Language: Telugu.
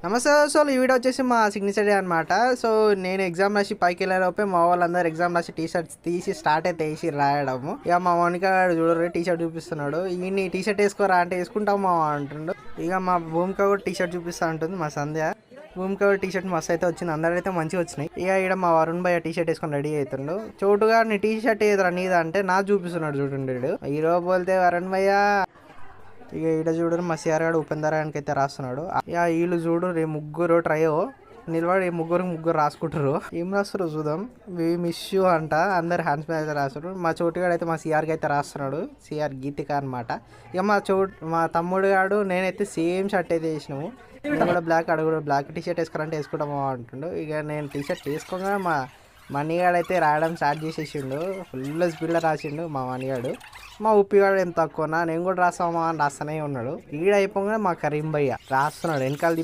నమస్తే. సో ఈ వీడియో వచ్చేసి మా సిగ్నేచర్ డే అనమాట. సో నేను ఎగ్జామ్ రాసి పైకి వెళ్ళేలోపే మా వాళ్ళందరూ ఎగ్జామ్ రాసి టీషర్ట్స్ తీసి స్టార్ట్ అయితే వేసి రాయడము. ఇక మా మౌనిక చూడరు టీషర్ట్ చూపిస్తున్నాడు. ఈ టీషర్ట్ వేసుకోరా అంటే వేసుకుంటాం మా అంటుండు. ఇక మా భూమిక కూడా టీషర్ట్ చూపిస్తా ఉంటుంది మా సంధ్య. భూమిక కూడా టీషర్ట్ మస్తు అయితే వచ్చింది, అందరైతే మంచిగా వచ్చినాయి. ఇక ఇక్కడ మా వరుణ్ భయ్య టీషర్ట్ వేసుకొని రెడీ అవుతుండు. చోటుగా నీ టీషర్ట్ ఏదిరా నీదా అంటే నా చూపిస్తున్నాడు చూడండి. హీరో పోలితే వరుణ్ భయ్య. ఇక ఈడ చూడరు మా సిఆర్ గారు ఉపేందరానికి అయితే రాస్తున్నాడు. ఇక వీళ్ళు చూడు రే ముగ్గురు ట్రయో నిలబడి ముగ్గురు రాసుకుంటారు. ఏం రాస్తారు చూద్దాం. వి మిస్ యూ అంట అందరు హ్యాండ్స్ మీద అయితే రాస్తారు. మా చోటుగాడు అయితే మా సిఆర్కి అయితే రాస్తున్నాడు, సిఆర్ గీతిక అనమాట. ఇక మా తమ్ముడు గాడు నేనైతే సేమ్ షర్ట్ అయితే వేసినాము. నేను కూడా బ్లాక్, అడు కూడా బ్లాక్ టీషర్ట్ వేసుకోవాలంటే వేసుకుంటామా అంటుండు. ఇక నేను టీషర్ట్ వేసుకోగానే మా మనీగాడు అయితే రాయడం స్టార్ట్ చేసేసిండు. ఫుల్ స్పీడ్లో రాసిండు మా మనీగాడు. మా ఉప్పిగాడు ఏం తక్కువనా, నేను కూడా రాస్తామా అని రాస్తూనే ఉన్నాడు. ఈడ అయిపోగానే మా కరీం భయ్య రాస్తున్నాడు వెనకాల